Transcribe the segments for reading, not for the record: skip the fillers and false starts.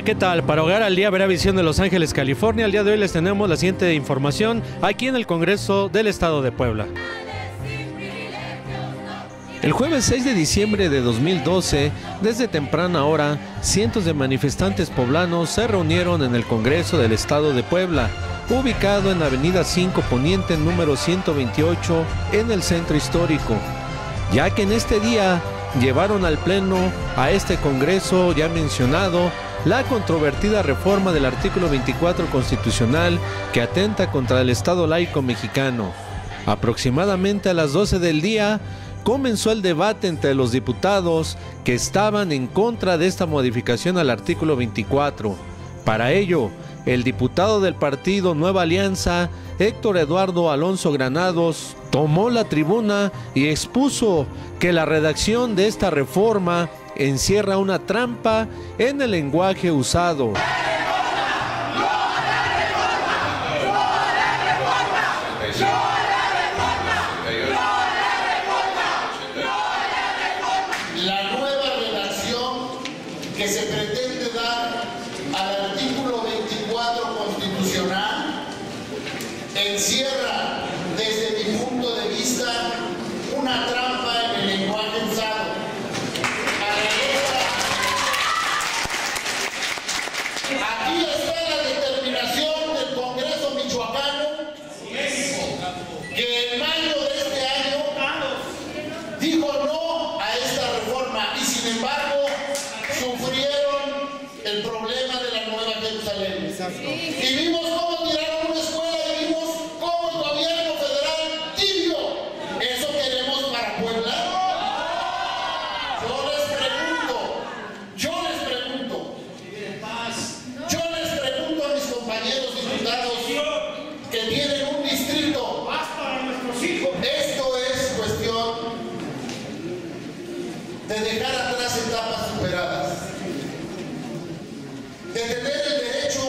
¿qué tal? Para Hogar al Día, Vera Visión de Los Ángeles, California. El día de hoy les tenemos la siguiente información aquí en el Congreso del Estado de Puebla. El jueves 6 de diciembre de 2012, desde temprana hora, cientos de manifestantes poblanos se reunieron en el Congreso del Estado de Puebla, ubicado en Avenida 5 Poniente, número 128, en el centro histórico, ya que en este día llevaron al Pleno a este Congreso ya mencionado la controvertida reforma del artículo 24 constitucional que atenta contra el Estado laico mexicano. Aproximadamente a las 12 del día comenzó el debate entre los diputados que estaban en contra de esta modificación al artículo 24. Para ello, el diputado del partido Nueva Alianza, Héctor Eduardo Alonso Granados, tomó la tribuna y expuso que la redacción de esta reforma encierra una trampa en el lenguaje usado. La nueva redacción que se pretende dar al artículo 24 constitucional encierra, desde mi punto de vista, una trampa en el lenguaje usado. Aquí está la determinación del Congreso michoacano que en mayo de este año dijo no a esta reforma y sin embargo sufrieron el problema de la Nueva Jerusalén. Y vimos cómo tiraron una escuela y vimos cómo el gobierno federal tibio. ¿Eso queremos para Puebla? Yo les pregunto a mis compañeros diputados que tienen un distrito. Esto es cuestión de dejar atrás etapas superadas, de tener el derecho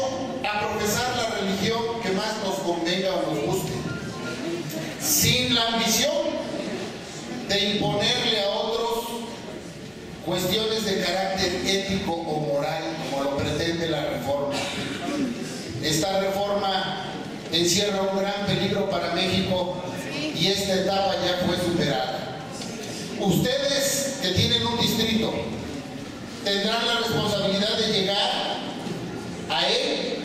a profesar la religión que más nos convenga o nos guste, sin la ambición de imponerle a otros cuestiones de carácter ético o moral, como lo pretende la reforma. Esta reforma encierra un gran peligro para México y esta etapa ya fue superada. Ustedes que tienen un distrito tendrán la responsabilidad de llegar a él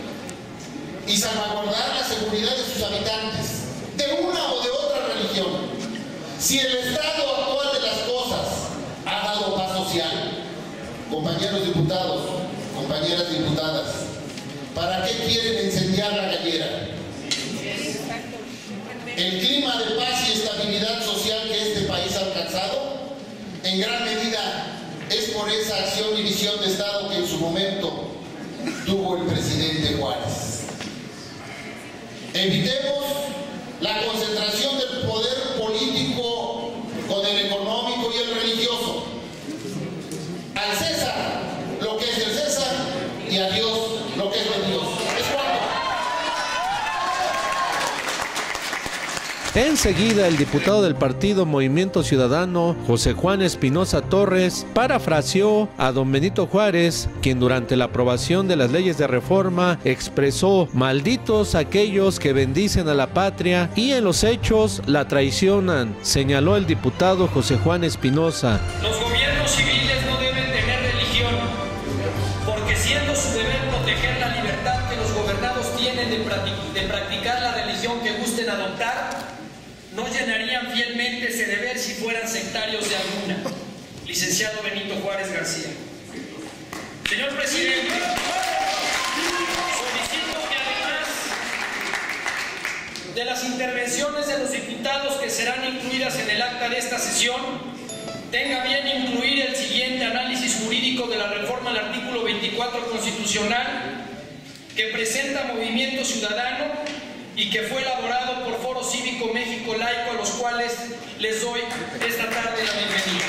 y salvaguardar la seguridad de sus habitantes, de una o de otra religión. Si el estado actual de las cosas ha dado paz social, compañeros diputados, compañeras diputadas, ¿para qué quieren incendiar la gallera? El clima de paz y estabilidad social que este país ha alcanzado, en gran medida, es por esa acción y visión de Estado que en su momento tuvo el presidente Juárez. Evitemos la concentración del poder político con el económico y el religioso. Al César lo que es del César y a Dios lo que es de Dios. ¿Es cuánto? Enseguida, el diputado del partido Movimiento Ciudadano, José Juan Espinosa Torres, parafraseó a don Benito Juárez, quien durante la aprobación de las leyes de reforma expresó: malditos aquellos que bendicen a la patria y en los hechos la traicionan, señaló el diputado José Juan Espinosa. Los gobiernos civiles no deben tener religión, porque siendo su deber proteger la libertad que los gobernados tienen de practicar la religión que gusten adoptar, no llenarían fielmente ese deber si fueran sectarios de alguna. Licenciado Benito Juárez García. Señor presidente, solicito que además de las intervenciones de los diputados que serán incluidas en el acta de esta sesión, tenga bien incluir el siguiente análisis jurídico de la reforma al artículo 24 constitucional que presenta Movimiento Ciudadano y que fue elaborado por Foro Cívico México Laico, a los cuales les doy esta tarde la bienvenida.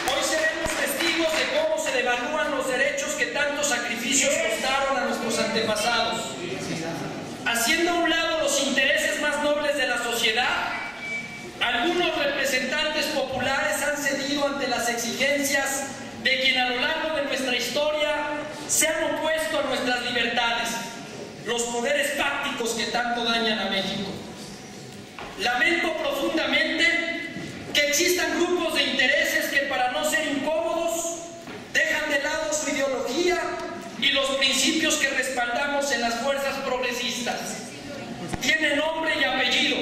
Hoy seremos testigos de cómo se devalúan los derechos que tantos sacrificios costaron a nuestros antepasados. Haciendo a un lado los intereses más nobles de la sociedad, algunos representantes populares han cedido ante las exigencias de quien a lo los poderes fácticos que tanto dañan a México. Lamento profundamente que existan grupos de intereses que, para no ser incómodos, dejan de lado su ideología y los principios que respaldamos en las fuerzas progresistas. Tiene nombre y apellido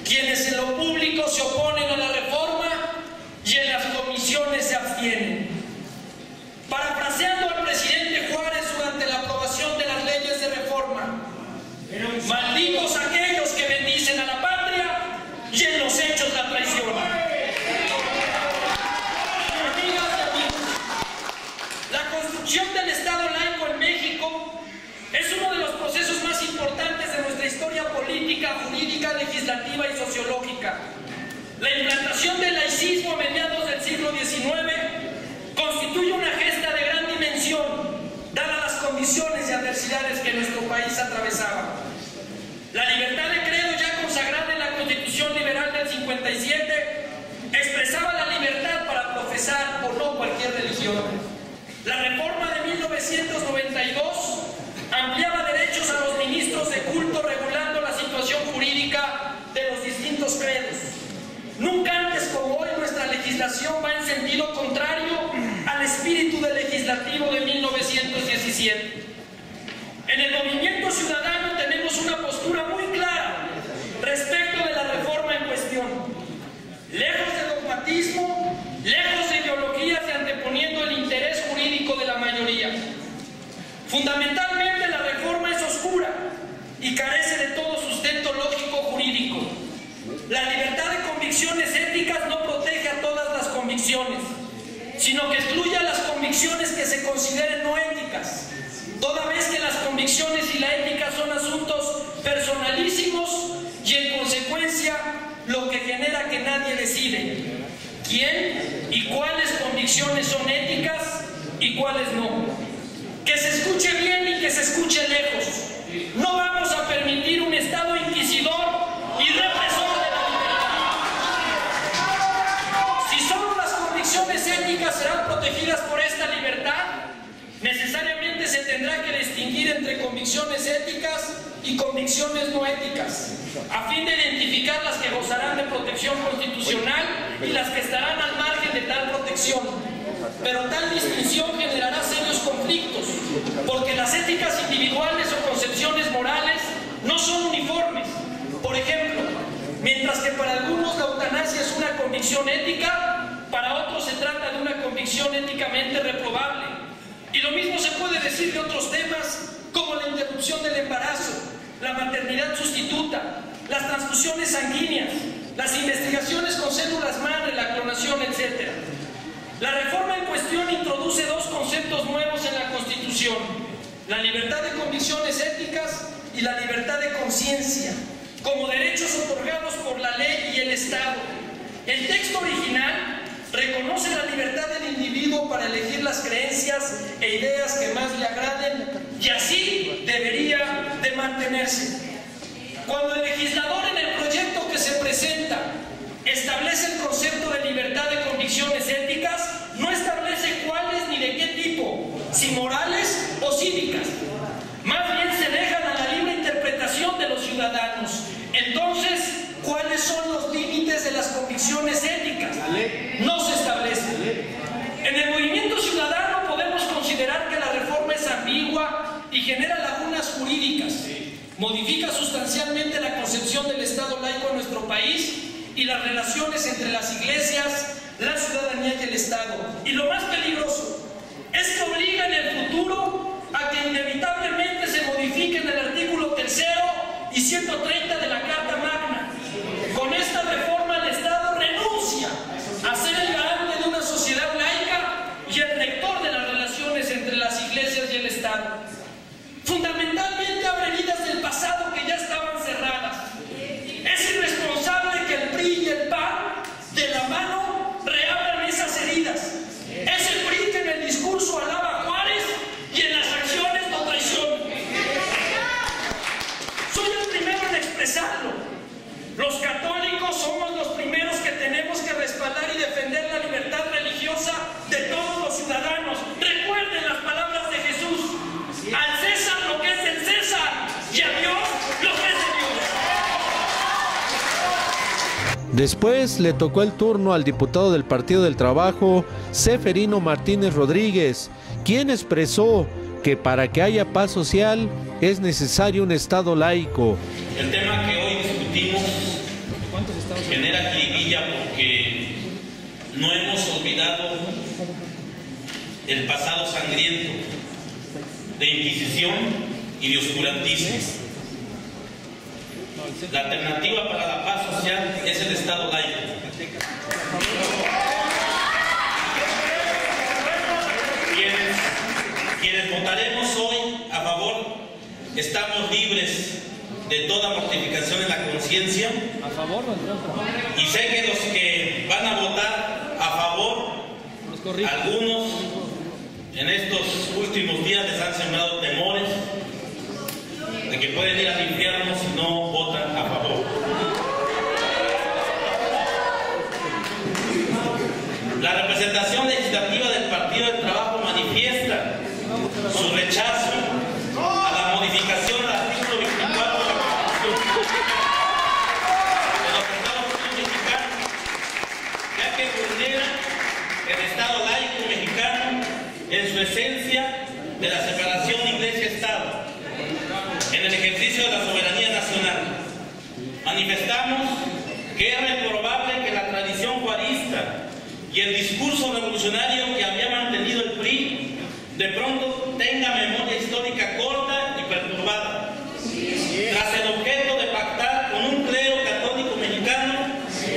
quienes en lo público se oponen a la reforma y en las comisiones se abstienen. Parafraseando al presidente Juárez durante la aprobación de las leyes de reforma: malditos aquellos que bendicen a la patria y en los hechos la traicionan. Amigas y amigos, la construcción del Estado laico en México es uno de los procesos más importantes de nuestra historia política, jurídica, legislativa y sociológica. La implantación del laicismo a mediados del siglo XIX constituye una gesta de gran dimensión, dadas las condiciones y adversidades que nuestro país atravesaba. La libertad de credo, ya consagrada en la Constitución Liberal del 57, expresaba la libertad para profesar o no cualquier religión. La reforma de 1992 ampliaba derechos a los ministros de culto, regulando la situación jurídica de los distintos credos. Nunca antes como hoy nuestra legislación va en sentido contrario al espíritu del legislativo de 1917. En el movimiento ciudadano tenemos una postura muy clara respecto de la reforma en cuestión. Lejos de dogmatismo, lejos de ideologías y anteponiendo el interés jurídico de la mayoría. Fundamentalmente, la reforma es oscura y carece de todo sustento lógico jurídico. La libertad de convicciones éticas no protege a todas las convicciones, sino que excluye a las convicciones que se consideren no éticas, toda vez que las convicciones y la ética son asuntos personalísimos y, en consecuencia, lo que genera que nadie decide quién y cuáles convicciones son éticas y cuáles no. Que se escuche bien y que se escuche lejos. No vamos a permitir un Estado inquisidor y represor de la libertad. Si solo las convicciones éticas serán protegidas por esta libertad, necesariamente se tendrá que distinguir entre convicciones éticas y convicciones no éticas, a fin de identificar las que gozarán de protección constitucional y las que estarán al margen de tal protección. Pero tal distinción generará serios conflictos, porque las éticas individuales o concepciones morales no son uniformes. Por ejemplo, mientras que para algunos la eutanasia es una convicción ética, para otros se trata de una convicción éticamente reprobable. Y lo mismo se puede decir de otros temas, como la interrupción del embarazo, la maternidad sustituta, las transfusiones sanguíneas, las investigaciones con células madre, la clonación, etc. La reforma en cuestión introduce dos conceptos nuevos en la Constitución: la libertad de convicciones éticas y la libertad de conciencia, como derechos otorgados por la ley y el Estado. El texto original reconoce la libertad del individuo para elegir las creencias e ideas que más le agraden, y así debería de mantenerse. Cuando el legislador, en el proyecto que se presenta, establece el concepto de libertad de convicciones éticas, no establece cuáles ni de qué tipo, si morales o cívicas. Más bien se dejan a la libre interpretación de los ciudadanos. Entonces, ¿cuáles son los límites de las convicciones éticas? No se establece. En el movimiento ciudadano podemos considerar que la reforma es ambigua y genera lagunas jurídicas. Modifica sustancialmente la concepción del Estado laico en nuestro país y las relaciones entre las iglesias, la ciudadanía y el Estado. Y lo más peligroso es que obliga en el futuro a que inevitablemente se modifiquen el artículo 3 y 130 de la Carta Magna. Con esta reforma el Estado renuncia a ser el garante de una sociedad laica y el rector de las relaciones entre las iglesias y el Estado. Fundamentalmente abre heridas del pasado que ya estaban cerradas. Es irresponsable que el PRI y el PAN, de la mano, reabran esas heridas. Es el PRI que en el discurso alaba a Juárez y en las acciones lo traiciona. Soy el primero en expresarlo. Los católicos somos los primeros que tenemos que respaldar y defender la libertad religiosa de todos los ciudadanos. Recuerden las palabras de Jesús: al César lo que es del César Después le tocó el turno al diputado del Partido del Trabajo, Seferino Martínez Rodríguez, quien expresó que para que haya paz social es necesario un Estado laico. El tema que hoy discutimos genera jiribilla porque no hemos olvidado el pasado sangriento de Inquisición y de oscurantismo. La alternativa para la paz social es el Estado laico. Quienes votaremos hoy a favor estamos libres de toda mortificación en la conciencia. Y sé que los que van a votar a favor, algunos en estos últimos días les han sembrado temores de que pueden ir al infierno si no votan a favor. La representación legislativa del Partido del Trabajo manifiesta su rechazo a la modificación del artículo 24 de la Constitución de los Estados Unidos mexicanos, ya que vulnera el Estado laico mexicano en su esencia de la separación de Iglesia-Estado en el ejercicio de la soberanía nacional. Manifestamos que es reprobable que la tradición juarista y el discurso revolucionario que había mantenido el PRI de pronto tenga memoria histórica corta y perturbada, tras el objeto de pactar con un clero católico mexicano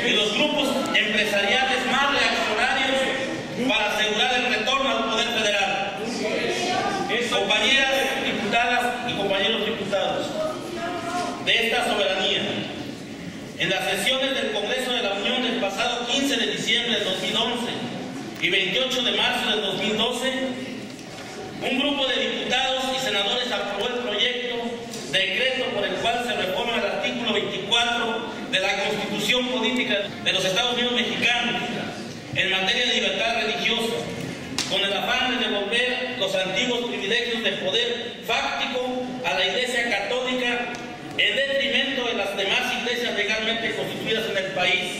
y los grupos empresariales más reaccionarios para asegurar el retorno al poder federal. Compañeras diputadas y compañeros diputados de esta soberanía, en las sesiones del Congreso de la Unión del pasado 15 de diciembre del 2011 y 28 de marzo del 2012, un grupo de diputados y senadores aprobó el proyecto de decreto por el cual se reforma el artículo 24 de la Constitución Política de los Estados Unidos Mexicanos en materia de libertad religiosa, con el afán de devolver los antiguos privilegios de poder fáctico a la Iglesia Católica en detrimento de las demás iglesias legalmente constituidas en el país.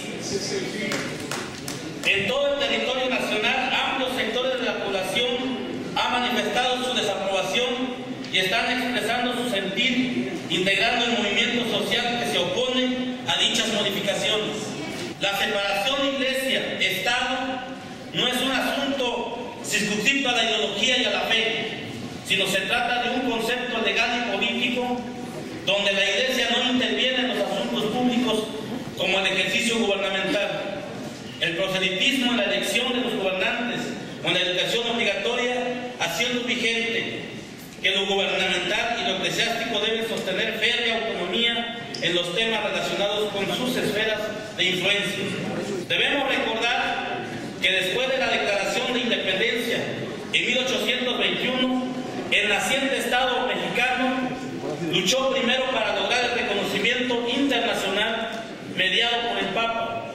En todo el territorio nacional, amplios sectores de la población han manifestado su desaprobación y están expresando su sentir, integrando el movimiento social que se opone a dichas modificaciones. La separación Iglesia-Estado no es un asunto circunscrito a la ideología y a la fe, sino se trata de un concepto legal y político donde la Iglesia no interviene en los asuntos públicos como el ejercicio gubernamental. El proselitismo en la elección de los gobernantes o en la educación obligatoria, haciendo vigente que lo gubernamental y lo eclesiástico deben sostener férrea autonomía en los temas relacionados con sus esferas de influencia. Debemos recordar que después de la Declaración de Independencia en 1821, el naciente Estado mexicano luchó primero para lograr el reconocimiento internacional mediado por el Papa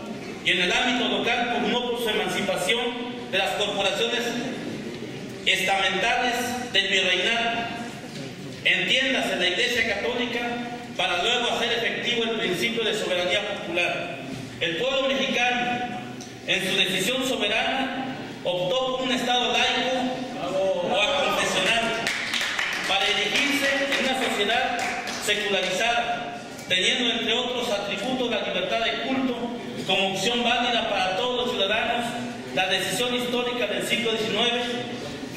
y en el ámbito local pugnó por su emancipación de las corporaciones estamentales del virreinato. Entiéndase la Iglesia Católica para luego hacer efectivo el principio de soberanía popular. El pueblo mexicano, en su decisión soberana, optó por un Estado laico o aconfesional para erigirse en una sociedad secularizada, teniendo entre otros atributos la libertad de culto como opción válida para todos los ciudadanos. La decisión histórica del siglo XIX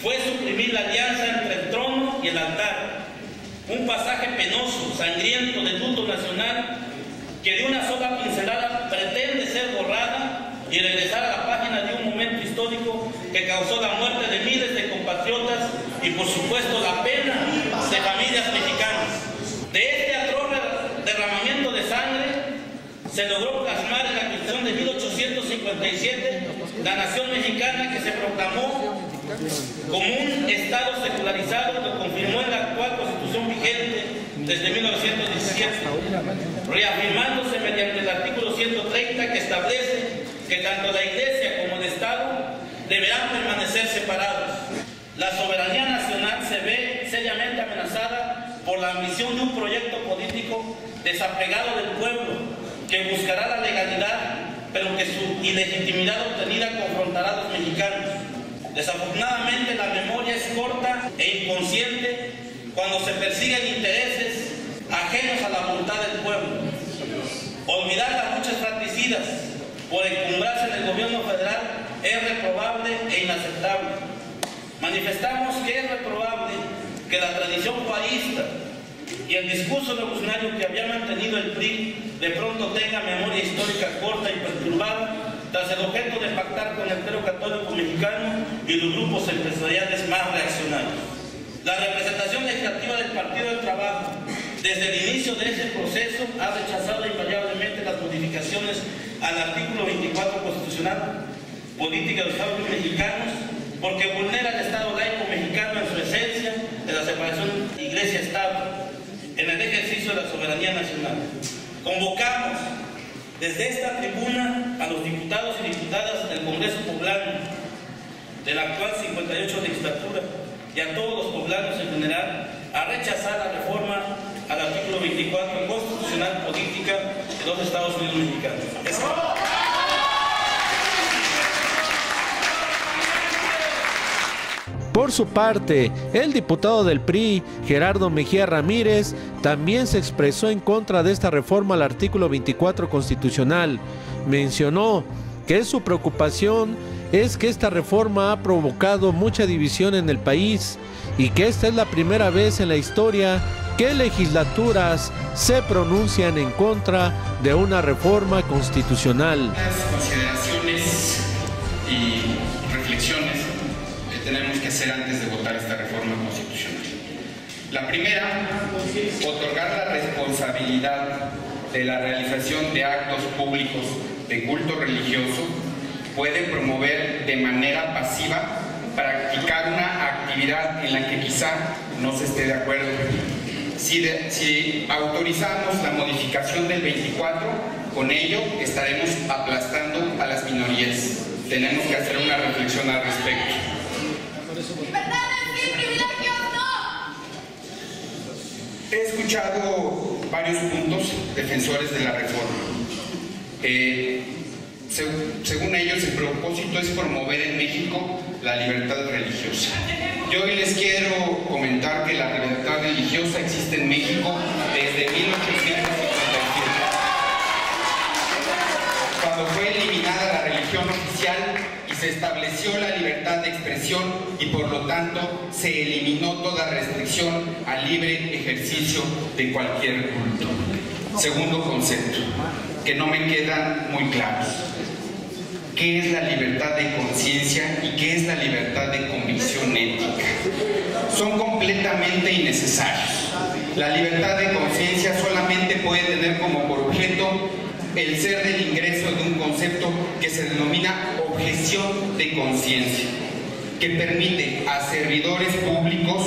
fue suprimir la alianza entre el trono y el altar, un pasaje penoso, sangriento del luto nacional que de una sola pincelada pretende ser borrada y regresar a la página de un momento histórico que causó la muerte de miles de compatriotas y por supuesto la pena de familias mexicanas. De este atroz derramamiento de sangre se logró plasmar en la Constitución de 1857 la nación mexicana, que se proclamó como un Estado secularizado, lo confirmó en la actual Constitución vigente desde 1917, reafirmándose mediante el artículo 130 que establece que tanto la Iglesia como el Estado deberán permanecer separados. La soberanía nacional se ve seriamente amenazada por la ambición de un proyecto político desapegado del pueblo que buscará la legalidad pero que su ilegitimidad obtenida confrontará a los mexicanos. Desafortunadamente, la memoria es corta e inconsciente cuando se persiguen intereses ajenos a la voluntad del pueblo. Olvidar las luchas fratricidas por encumbrarse en el gobierno federal es reprobable e inaceptable. Manifestamos que es reprobable que la tradición juarista y el discurso revolucionario que había mantenido el PRI de pronto tenga memoria histórica corta y perturbada tras el objeto de pactar con el clero católico mexicano y los grupos empresariales más reaccionarios. La representación legislativa del Partido del Trabajo, desde el inicio de ese proceso, ha rechazado invariablemente las modificaciones al artículo 24 constitucional, política de los Estados mexicanos, porque vulnera el Estado laico mexicano en su esencia de la separación Iglesia-Estado, en el ejercicio de la soberanía nacional. Convocamos desde esta tribuna a los diputados y diputadas del Congreso Poblano de la actual 58 legislatura y a todos los poblanos en general a rechazar la reforma al artículo 24 constitucional política de los Estados Unidos mexicanos. Por su parte, el diputado del PRI, Gerardo Mejía Ramírez, también se expresó en contra de esta reforma al artículo 24 constitucional. Mencionó que su preocupación es que esta reforma ha provocado mucha división en el país y que esta es la primera vez en la historia que legislaturas se pronuncian en contra de una reforma constitucional. Consideraciones y reflexiones tenemos que hacer antes de votar esta reforma constitucional. La primera, otorgar la responsabilidad de la realización de actos públicos de culto religioso puede promover de manera pasiva practicar una actividad en la que quizá no se esté de acuerdo. Si autorizamos la modificación del 24, con ello estaremos aplastando a las minorías. Tenemos que hacer una reflexión al respecto. He escuchado varios puntos defensores de la reforma. Según ellos, el propósito es promover en México la libertad religiosa. Yo hoy les quiero comentar que la libertad religiosa existe en México desde 1857, cuando fue eliminada la religión oficial y se estableció la libertad de expresión y por lo tanto se eliminó toda restricción al libre ejercicio de cualquier culto. Segundo concepto, que no me quedan muy claros. ¿Qué es la libertad de conciencia y qué es la libertad de convicción ética? Son completamente innecesarios. La libertad de conciencia solamente puede tener como por objeto el ser del ingreso de un concepto que se denomina objeción de conciencia, que permite a servidores públicos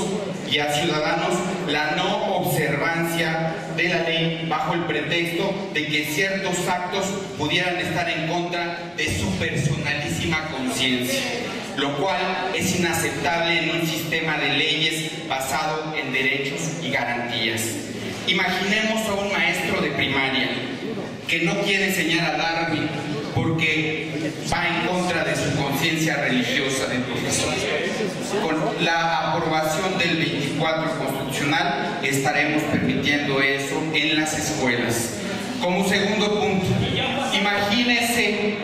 y a ciudadanos la no observancia de la ley bajo el pretexto de que ciertos actos pudieran estar en contra de su personalísima conciencia, lo cual es inaceptable en un sistema de leyes basado en derechos y garantías. Imaginemos a un maestro de primaria que no quiere enseñar a Darwin porque va en contra de su conciencia religiosa del profesor. Con la aprobación del 24 constitucional estaremos permitiendo eso en las escuelas. Como segundo punto, imagínense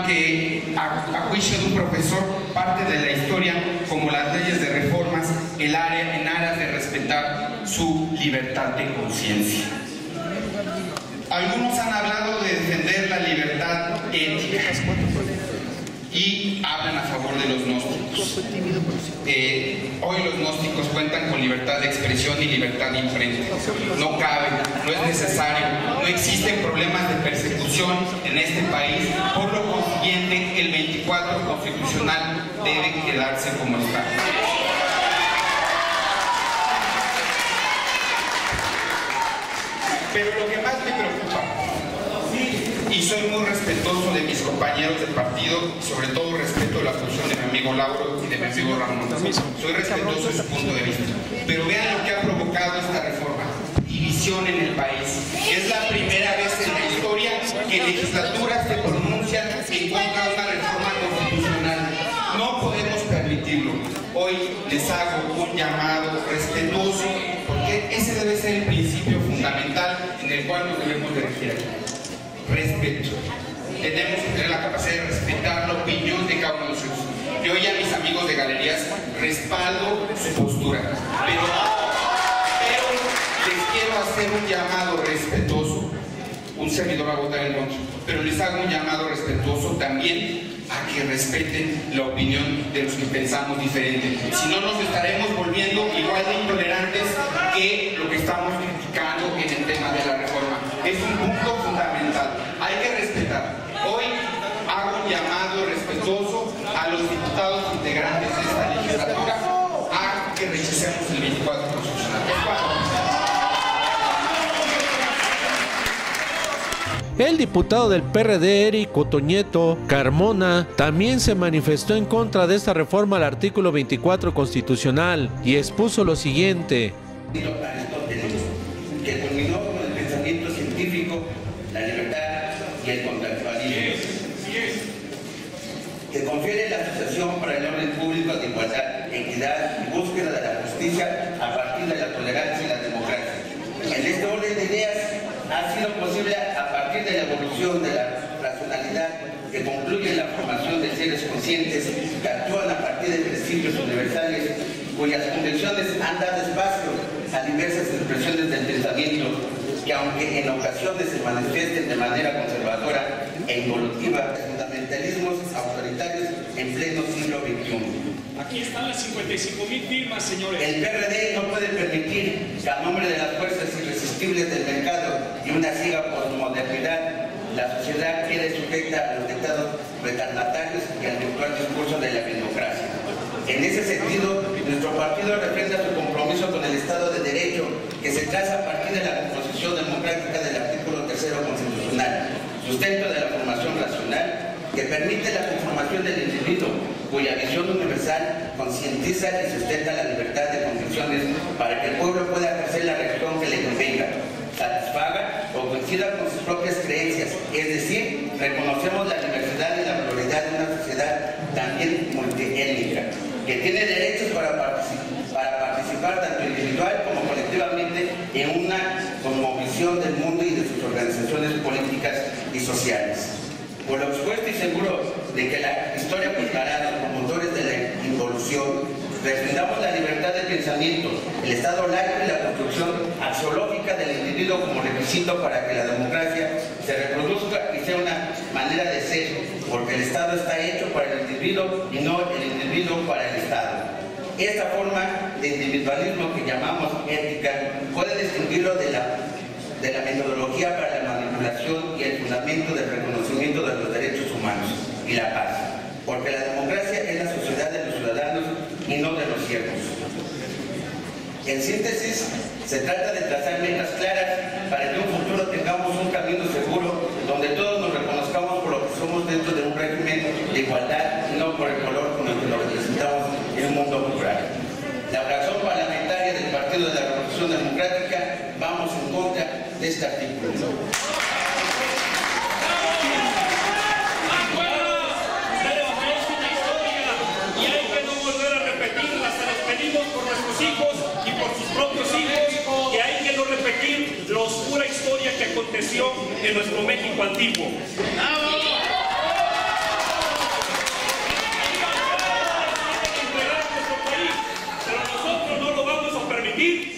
que a juicio de un profesor parte de la historia como las leyes de reformas en aras de respetar su libertad de conciencia. Algunos han hablado de defender la libertad ética y hablan a favor de los gnósticos. Hoy los gnósticos cuentan con libertad de expresión y libertad de imprenta. No cabe, no es necesario, no existen problemas de persecución en este país. Por lo consiguiente, el 24 constitucional debe quedarse como está. Pero lo que más me preocupa, y soy muy respetuoso de mis compañeros de partido, sobre todo respeto la posición de mi amigo Lauro y de mi amigo Ramón, soy respetuoso de su punto de vista, pero vean lo que ha provocado esta reforma: división en el país. Es la primera vez en la historia legislaturas se pronuncian en contra de una reforma constitucional. No podemos permitirlo. Hoy les hago un llamado respetuoso, porque ese debe ser el principio fundamental en el cual nos debemos de regir. Respeto. Tenemos que tener la capacidad de respetar la opinión de cada uno de nosotros. Yo y a mis amigos de galerías respaldo su postura, pero les quiero hacer un llamado respetuoso. Un servidor va a votar en contra, pero les hago un llamado respetuoso también a que respeten la opinión de los que pensamos diferente. Si no, nos estaremos volviendo igual de intolerantes que lo que estamos criticando en el tema de la reforma. Es un punto fundamental. Hay que respetar. Hoy hago un llamado respetuoso a los diputados integrantes de esta legislatura a que rechacemos el 24 constitucional. El diputado del PRD, Eric Cotoñeto Carmona, también se manifestó en contra de esta reforma al artículo 24 constitucional y expuso lo siguiente. Que culminó con el pensamiento científico, la libertad y el contractualismo, que confiere la Asociación para el Orden Público de Igualdad, Equidad y Búsqueda de la Justicia a partir de la tolerancia y la democracia. En este orden de ideas ha sido posible a partir de la evolución de la racionalidad que concluye en la formación de seres conscientes que actúan a partir de principios universales cuyas convicciones han dado espacio a diversas expresiones del pensamiento que, aunque en ocasiones se manifiesten de manera conservadora e involutiva, fundamentalismos autoritarios en pleno siglo XXI. Aquí están las 55,000 firmas, señores. El PRD no puede permitir que a nombre de las fuerzas irresistibles del mercado y una ciega posmodernidad, la sociedad quede sujeta a los dictados retardatarios y al virtual discurso de la democracia. En ese sentido, nuestro partido refrenda su compromiso con el Estado de Derecho, que se traza a partir de la composición democrática del artículo 3º constitucional, sustento de la formación racional, que permite la conformación del individuo, cuya visión universal concientiza y sustenta la libertad de convicciones para que el pueblo pueda ejercer la religión que le convenga, satisfaga o coincida con sus propias creencias, es decir, reconocemos la diversidad y la pluralidad de una sociedad también multiétnica, que tiene derechos para participar tanto individual como colectivamente en una cosmovisión del mundo y de sus organizaciones políticas y sociales. Por lo expuesto y seguro de que la historia juzgará a los promotores de la involución, defendamos la libertad de pensamiento, el Estado laico y la construcción axiológica del individuo como requisito para que la democracia se reproduzca y sea una manera de ser, porque el Estado está hecho para el individuo y no el individuo para el Estado. Esta forma de individualismo que llamamos ética puede distinguirlo de la metodología para la manipulación y el fundamento del reconocimiento de los derechos humanos y la paz, porque la democracia es la sociedad de los ciudadanos y no de los siervos. En síntesis, se trata de trazar metas claras para que en un futuro tengamos un camino seguro donde todos nos reconozcamos por lo que somos dentro de un régimen de igualdad y no por el color con el que nos representamos en un mundo plural. La razón parlamentaria del Partido de la Revolución Democrática, vamos en contra de este artículo. Y hay que no volver a repetirlas, se los pedimos por nuestros hijos y por sus propios hijos, que hay que no repetir la oscura historia que aconteció en nuestro México antiguo.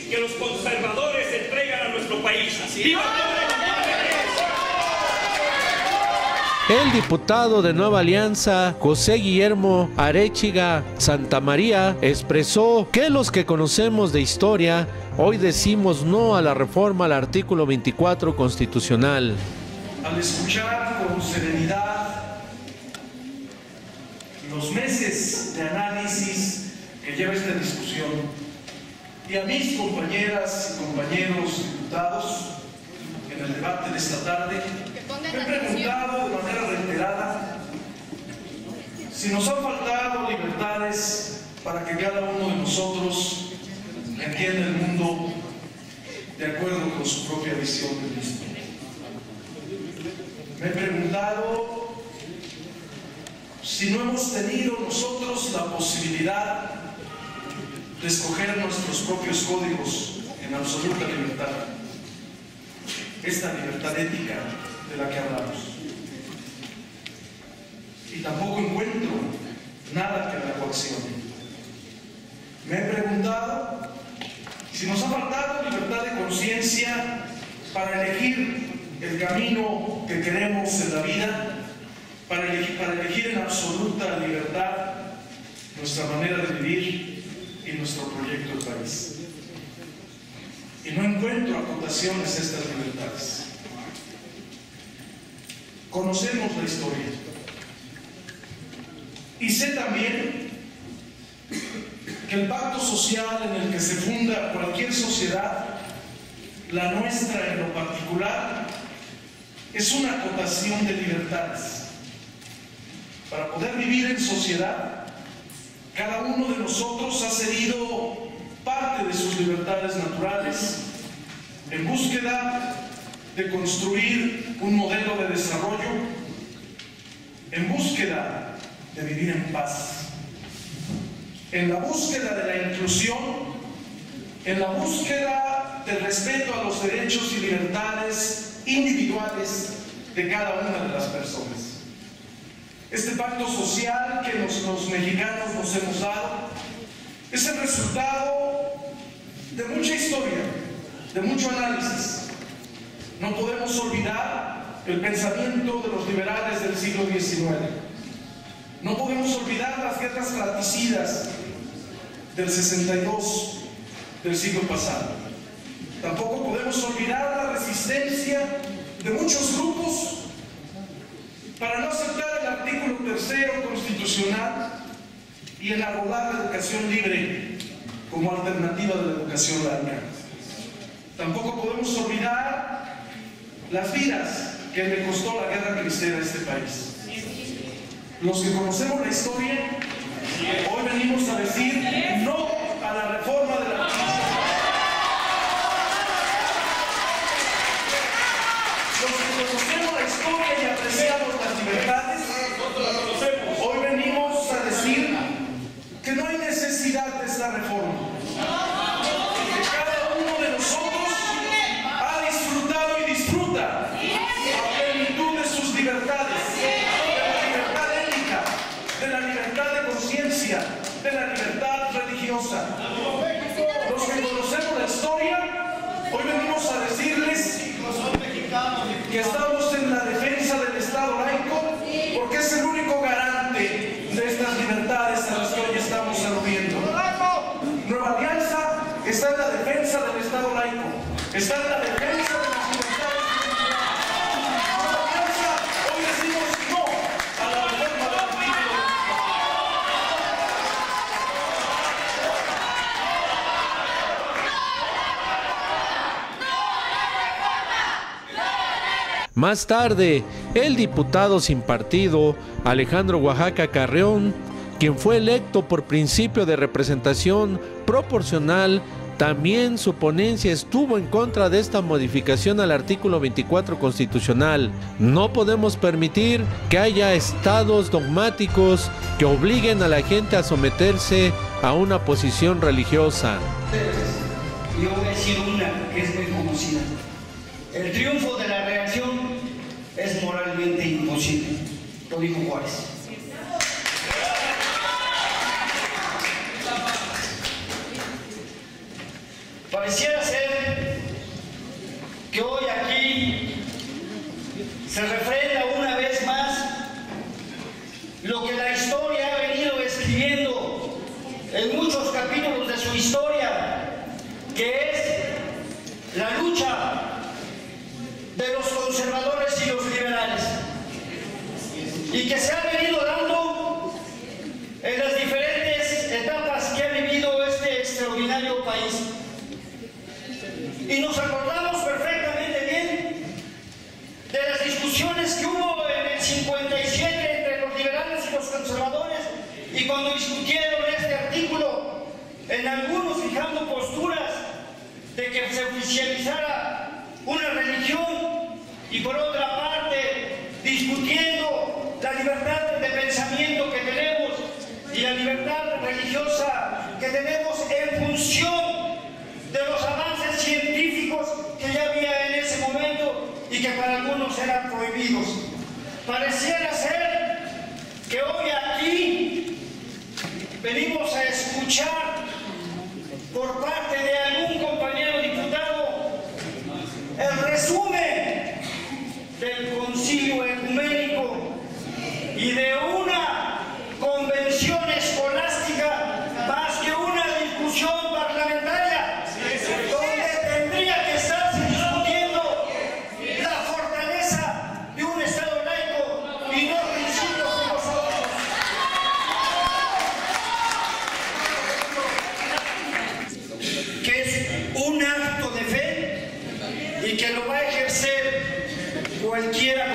Que los conservadores entregan a nuestro país. ¡Viva! El diputado de Nueva Alianza, José Guillermo Arechiga Santamaría, expresó que los que conocemos de historia hoy decimos no a la reforma al artículo 24 constitucional. Al escuchar con serenidad los meses de análisis que lleva esta discusión, y a mis compañeras y compañeros diputados en el debate de esta tarde, me he preguntado de manera reiterada si nos han faltado libertades para que cada uno de nosotros entienda el mundo de acuerdo con su propia visión del mismo. Me he preguntado si no hemos tenido nosotros la posibilidad de escoger nuestros propios códigos en absoluta libertad. Esta libertad ética de la que hablamos. Y tampoco encuentro nada que la coaccione. Me he preguntado si nos ha faltado libertad de conciencia para elegir el camino que queremos en la vida, para elegir en absoluta libertad nuestra manera de vivir y nuestro proyecto de país. Y no encuentro acotaciones a estas libertades. Conocemos la historia. Y sé también que el pacto social en el que se funda cualquier sociedad, la nuestra en lo particular, es una acotación de libertades. Para poder vivir en sociedad, cada uno de nosotros ha cedido parte de sus libertades naturales en búsqueda de construir un modelo de desarrollo, en búsqueda de vivir en paz, en la búsqueda de la inclusión, en la búsqueda del respeto a los derechos y libertades individuales de cada una de las personas. Este pacto social que los mexicanos nos hemos dado es el resultado de mucha historia, de mucho análisis. No podemos olvidar el pensamiento de los liberales del siglo XIX. No podemos olvidar las guerras fratricidas del 62 del siglo pasado. Tampoco podemos olvidar la resistencia de muchos grupos para no aceptar el artículo 3 constitucional y enarbolar la educación libre como alternativa de la educación laica. Tampoco podemos olvidar las vidas que le costó la guerra cristera a este país. Los que conocemos la historia, hoy venimos a decir no a la reforma de la justicia. Los que conocemos la historia y apreciamos las libertades, hoy venimos a decir que no hay necesidad de esta reforma. Que cada uno de nosotros ha disfrutado y disfruta a plenitud de sus libertades. De la libertad de conciencia, de la libertad religiosa. Los que conocemos la historia, hoy venimos a decirles que estamos en la defensa del Estado laico, porque es el único garante de estas libertades a las que hoy estamos aludiendo. Nueva Alianza está en la defensa del Estado laico, está en la defensa de las libertades. Nueva Alianza, hoy decimos no a la reforma de la justicia. Más tarde, el diputado sin partido, Alejandro Oaxaca Carreón, quien fue electo por principio de representación proporcional, también su ponencia estuvo en contra de esta modificación al artículo 24 constitucional. No podemos permitir que haya estados dogmáticos que obliguen a la gente a someterse a una posición religiosa. Yo voy a decir una que es muy conocida. El triunfo de la reacción es moralmente imposible. Lo dijo Juárez. Pareciera ser que hoy aquí se refrenda una vez más lo que la historia ha venido escribiendo en muchos capítulos de su historia, que es la lucha de los conservadores y los liberales, y que se ha venido dando en las diferentes etapas que ha vivido este extraordinario país. Y nos acordamos perfectamente bien de las discusiones que hubo en el 57 entre los liberales y los conservadores, y cuando discutieron este artículo, en algunos fijando posturas de que se oficializara una religión, y por otra parte libertad de pensamiento que tenemos y la libertad religiosa que tenemos en función de los avances científicos que ya había en ese momento y que para algunos eran prohibidos. Pareciera ser que hoy aquí venimos a escuchar por parte de algún compañero diputado el resumen del concilio ecuménico y de una convención escolástica más que una discusión parlamentaria donde tendría que estarse discutiendo la fortaleza de un Estado laico y no principios filosóficos. Que es un acto de fe y que lo va a ejercer cualquiera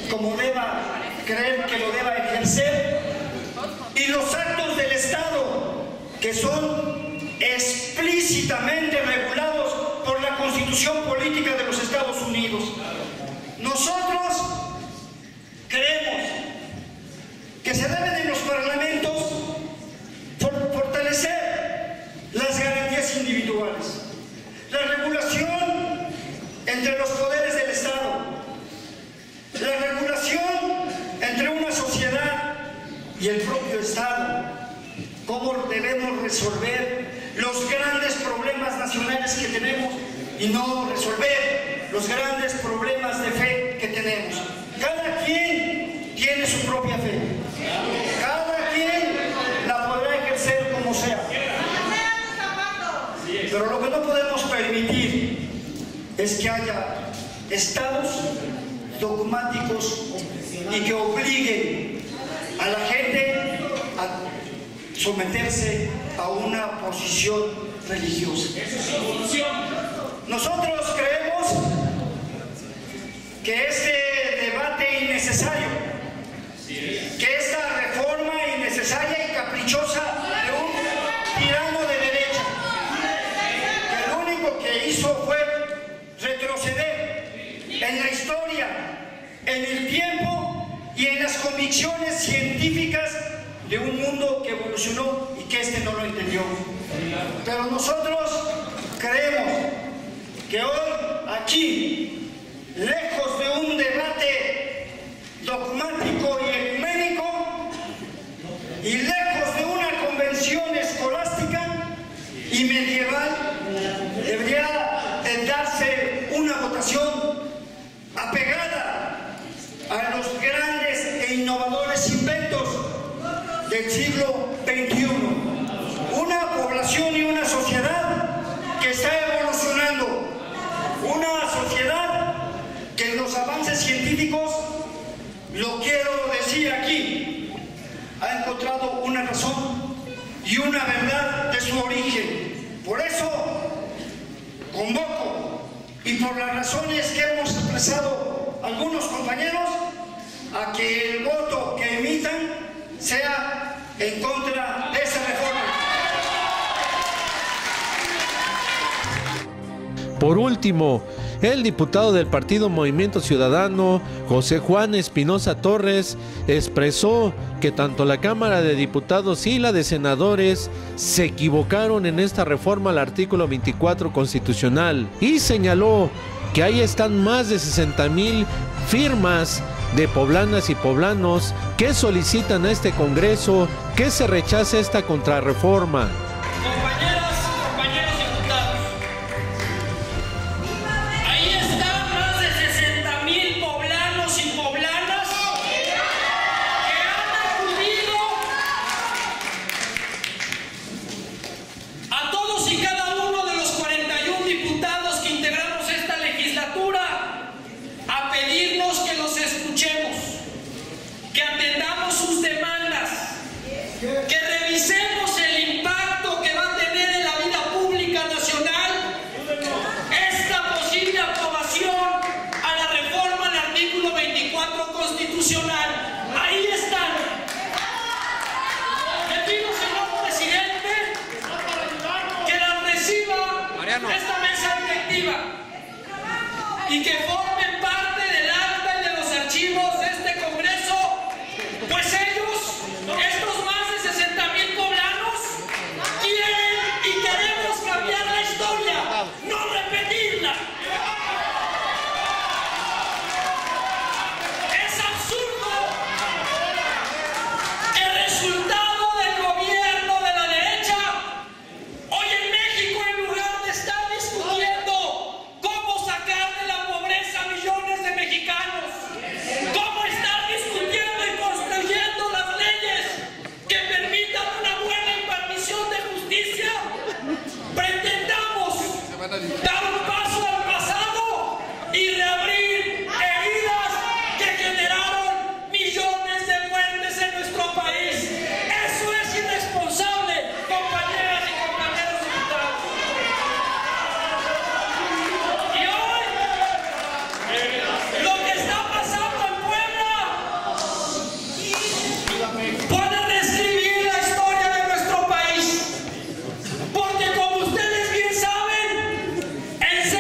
como deba creer que lo deba ejercer, y los actos del Estado que son explícitamente regulados por la Constitución Política de los Estados Unidos. Nosotros creemos que se deben en los parlamentos fortalecer las garantías individuales, la regulación entre los poderes del Estado, la regulación entre una sociedad y el propio Estado, cómo debemos resolver los grandes problemas nacionales que tenemos y no resolver los grandes problemas de fe que tenemos. Cada quien tiene su propia fe, cada quien la podrá ejercer como sea, pero lo que no podemos permitir es que haya estados dogmáticos y que obliguen a la gente a someterse a una posición religiosa. Nosotros creemos que este debate innecesario, que esta reforma innecesaria y caprichosa de un tirano de derecha, que lo único que hizo fue retroceder en la historia, en el tiempo y en las convicciones científicas de un mundo que evolucionó y que este no lo entendió. Pero nosotros creemos que hoy aquí, lejos de un debate dogmático y ecuménico y lejos de una convención escolástica y medieval, debería darse una votación apegada a los grandes e innovadores inventos del siglo XXI. Una población y una sociedad que está evolucionando, una sociedad que en los avances científicos, lo quiero decir aquí, ha encontrado una razón y una verdad de su origen. Por eso convoco, y por las razones que hemos expresado algunos compañeros, a que el voto que emitan sea en contra de esa reforma. Por último, el diputado del Partido Movimiento Ciudadano, José Juan Espinosa Torres, expresó que tanto la Cámara de Diputados y la de Senadores se equivocaron en esta reforma al artículo 24 constitucional y señaló que ahí están más de 60,000 firmas de poblanas y poblanos que solicitan a este Congreso que se rechace esta contrarreforma. Compañeras, compañeros diputados, ahí están más de 60,000 poblanos y poblanas que han acudido a todos y cada uno de los 41 diputados que integramos esta legislatura a pedirnos que los escuchemos, que atendamos sus demandas, que revisemos el impacto que va a tener en la vida pública nacional esta posible aprobación a la reforma al artículo 24 constitucional. Ahí están. Le pido, señor presidente, que la reciba esta mesa directiva y que formen parte del acta y de los archivos de este Congreso dar un paso al pasado y reabrir heridas que generaron millones de muertes en nuestro país. Eso es irresponsable, compañeras y compañeros diputados. Y hoy, lo que está pasando en Puebla puede reescribir la historia de nuestro país, porque como ustedes bien saben, en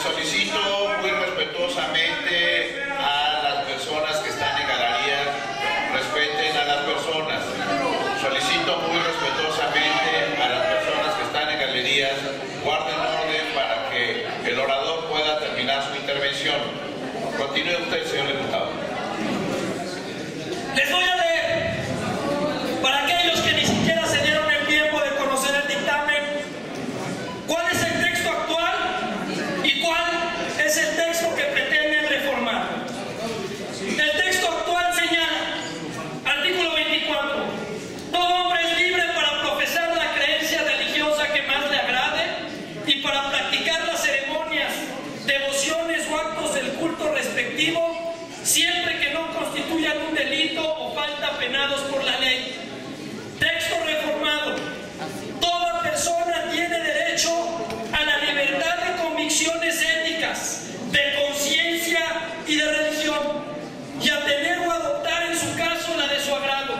solicito muy respetuosamente a las personas que están en galerías, respeten a las personas. Solicito muy respetuosamente a las personas que están en galerías, guarden orden para que el orador pueda terminar su intervención. Continúe usted, señor diputado. Les voy a leer, para aquellos que ni siquiera se dieron el tiempo de conocer el dictamen, cuál es el texto actual y cuál es el texto que pretenden reformar. El texto actual señala, artículo 24, todo hombre es libre para profesar la creencia religiosa que más le agrade y para practicar las ceremonias, devociones o actos del culto respectivo, siempre que no constituyan un delito o falta penados por la ley. Texto reformado. Toda persona tiene derecho a la libertad de convicciones éticas, de conciencia y de religión, y a tener o adoptar en su caso la de su agrado.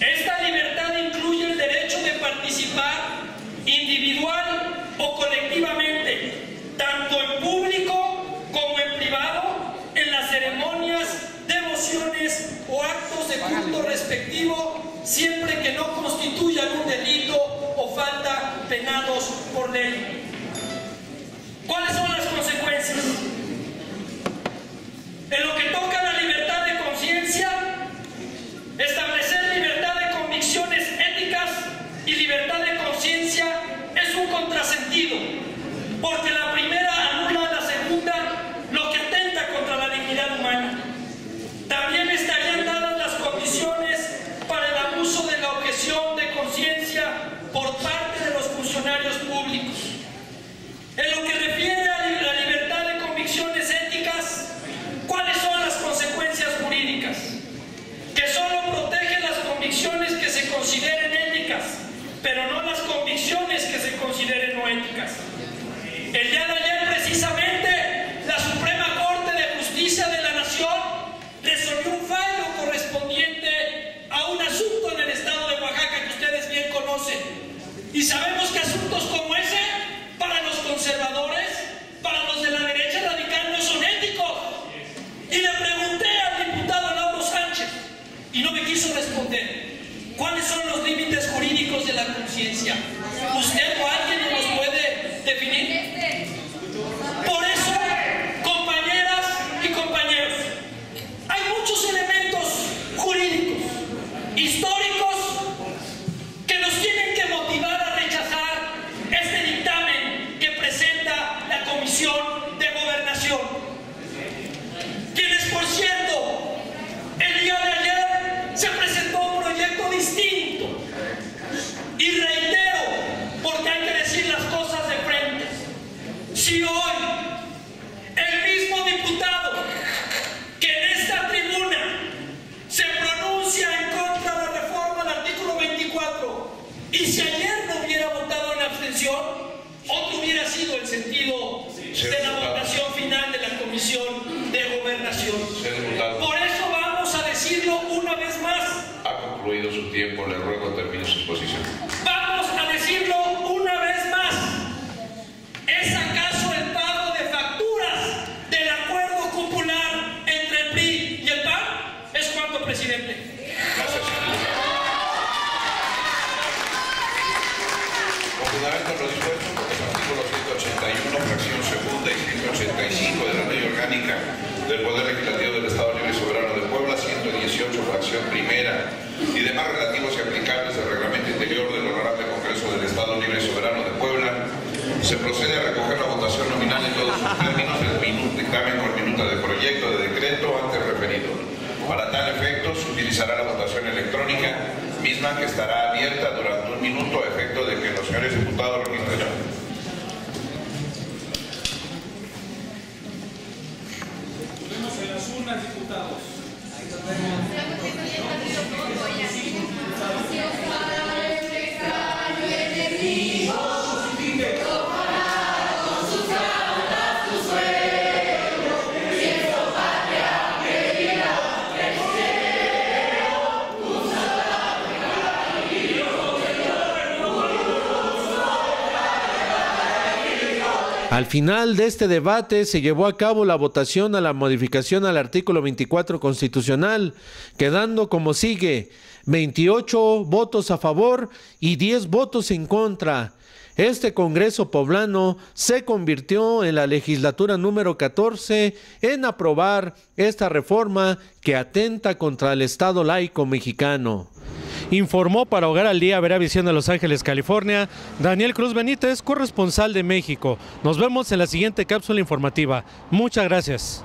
Esta libertad incluye el derecho de participar individual o colectivamente, tanto en público como en privado, en las ceremonias, devociones o actos de culto respectivo, siempre que no constituyan un delito o falta penados por ley. ¿Cuáles son las consecuencias? En lo que toca a la libertad de conciencia, establecer libertad de convicciones éticas y libertad de conciencia es un contrasentido, porque la primera anula a la segunda, lo que atenta contra la dignidad humana. También estarían dadas las condiciones para el abuso de la objeción de conciencia por parte de los funcionarios públicos. En lo que refiere a la libertad de convicciones éticas, ¿cuáles son las consecuencias jurídicas? Que solo protege las convicciones que se consideren éticas, pero no las convicciones que se consideren no éticas. El día de ayer, precisamente, la Suprema Corte de Justicia de la Nación resolvió un fallo correspondiente a un asunto en el estado de Oaxaca que ustedes bien conocen. Y sabemos que asuntos como ese, para los conservadores, para los de la derecha radical, no son éticos. Y le pregunté al diputado Lauro Sánchez, y no me quiso responder, ¿cuáles son los límites jurídicos de la conciencia? ¿Usted o alguien nos puede definir? Por eso, compañeras y compañeros, hay muchos elementos jurídicos, históricos, que nos tienen que motivar a rechazar este dictamen que presenta la Comisión de Gobernación. Quienes, por cierto, el día de ayer se presentó un proyecto distinto. Y reitero, porque hay que decir las cosas de frente. Si hoy el mismo diputado que en esta tribuna se pronuncia en contra de la reforma del artículo 24, y si ayer no hubiera votado en abstención, otro hubiera sido el sentido de la votación final de la Comisión de Gobernación. Por eso vamos a decirlo una vez más. Ha concluido su tiempo, le ruego termine su exposición. Vamos a decirlo una vez más. ¿Es acaso el pago de facturas del acuerdo popular entre el PRI y el PAN? ¿Es cuánto, presidente? Gracias, señor. Con fundamento en lo dispuesto por los artículos 181, fracción segunda y 185 de la Ley Orgánica del Poder Legislativo del Estado Libre y Soberano de Puebla, 118, fracción primera, y demás relativos y aplicables del Reglamento Interior del Honorable Congreso del Estado Libre y Soberano de Puebla, se procede a recoger la votación nominal en todos sus términos del dictamen con minuta de proyecto de decreto antes referido. Para tal efecto, se utilizará la votación electrónica, misma que estará abierta durante un minuto a efecto de que los señores diputados registren. Vemos en las urnas, diputados. Al final de este debate se llevó a cabo la votación a la modificación al artículo 24 constitucional, quedando como sigue: 28 votos a favor y 10 votos en contra. Este Congreso poblano se convirtió en la legislatura número 14 en aprobar esta reforma que atenta contra el Estado laico mexicano. Informó para Hogar al Día, Vera Visión de Los Ángeles, California, Daniel Cruz Benítez, corresponsal de México. Nos vemos en la siguiente cápsula informativa. Muchas gracias.